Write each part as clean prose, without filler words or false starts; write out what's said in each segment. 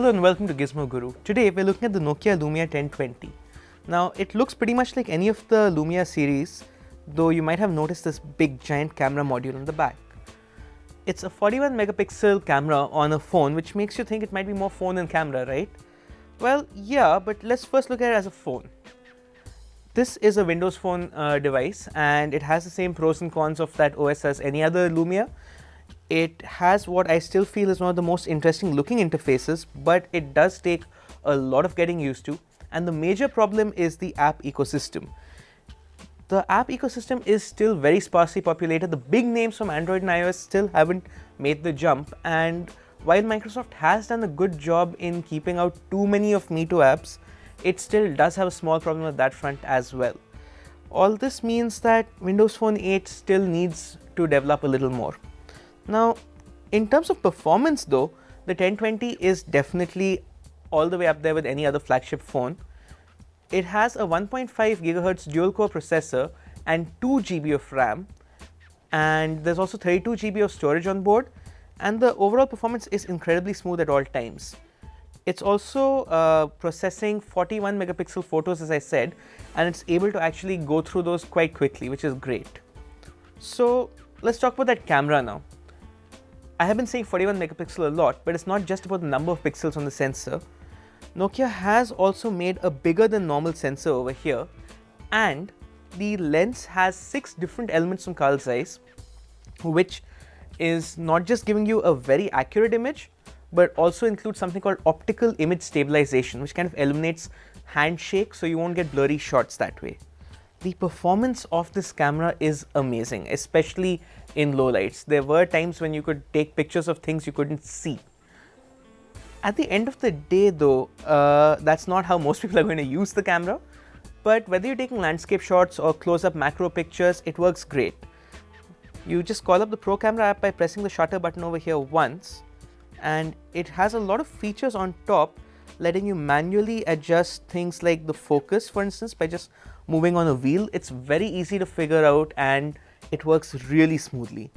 Hello and welcome to Gizmo Guru. Today we're looking at the Nokia Lumia 1020. Now it looks pretty much like any of the Lumia series, though you might have noticed this big giant camera module on the back. It's a 41 megapixel camera on a phone, which makes you think it might be more phone than camera, right? Well, yeah, but let's first look at it as a phone. This is a Windows Phone device, and it has the same pros and cons of that OS as any other Lumia. It has what I still feel is one of the most interesting looking interfaces, but it does take a lot of getting used to, and the major problem is the app ecosystem. The app ecosystem is still very sparsely populated. The big names from Android and iOS still haven't made the jump, and while Microsoft has done a good job in keeping out too many of Me Too apps, it still does have a small problem at that front as well. All this means that Windows Phone 8 still needs to develop a little more. Now, in terms of performance though, the 1020 is definitely all the way up there with any other flagship phone. It has a 1.5 GHz dual-core processor and 2 GB of RAM, and there's also 32 GB of storage on board, and the overall performance is incredibly smooth at all times. It's also processing 41 megapixel photos, as I said, and it's able to actually go through those quite quickly, which is great. So let's talk about that camera now. I have been saying 41 megapixel a lot, but it's not just about the number of pixels on the sensor. Nokia has also made a bigger than normal sensor over here, and the lens has 6 different elements from Carl Zeiss, which is not just giving you a very accurate image, but also includes something called optical image stabilization, which kind of eliminates handshake so you won't get blurry shots that way. The performance of this camera is amazing, especially in low lights. There were times when you could take pictures of things you couldn't see. At the end of the day though, that's not how most people are going to use the camera, but whether you're taking landscape shots or close-up macro pictures, it works great. You just call up the Pro Camera app by pressing the shutter button over here once, and it has a lot of features on top, letting you manually adjust things like the focus, for instance, by just moving on a wheel. It's very easy to figure out, and it works really smoothly.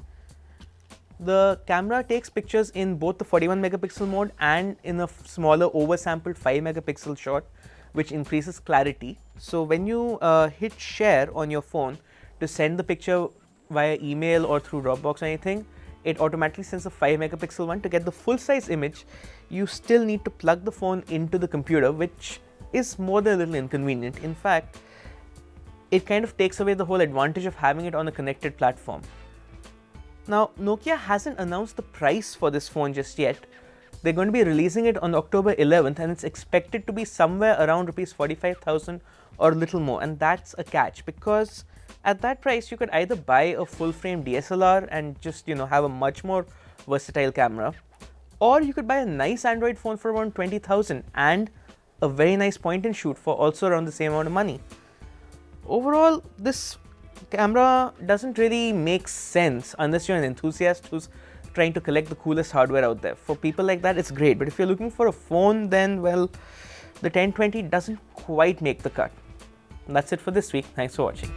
The camera takes pictures in both the 41 megapixel mode and in a smaller oversampled 5 megapixel shot, which increases clarity. So when you hit share on your phone to send the picture via email or through Dropbox or anything, it automatically sends a 5 megapixel one. To get the full size image, you still need to plug the phone into the computer, which is more than a little inconvenient. In fact, it kind of takes away the whole advantage of having it on a connected platform. Now, Nokia hasn't announced the price for this phone just yet. They're going to be releasing it on October 11th, and it's expected to be somewhere around Rs 45,000 or a little more, and that's a catch, because at that price you could either buy a full-frame DSLR and just have a much more versatile camera, or you could buy a nice Android phone for around 20,000 and a very nice point and shoot for also around the same amount of money. Overall, this camera doesn't really make sense unless you're an enthusiast who's trying to collect the coolest hardware out there. For people like that, it's great, but if you're looking for a phone, then well, the 1020 doesn't quite make the cut. And that's it for this week. Thanks for watching.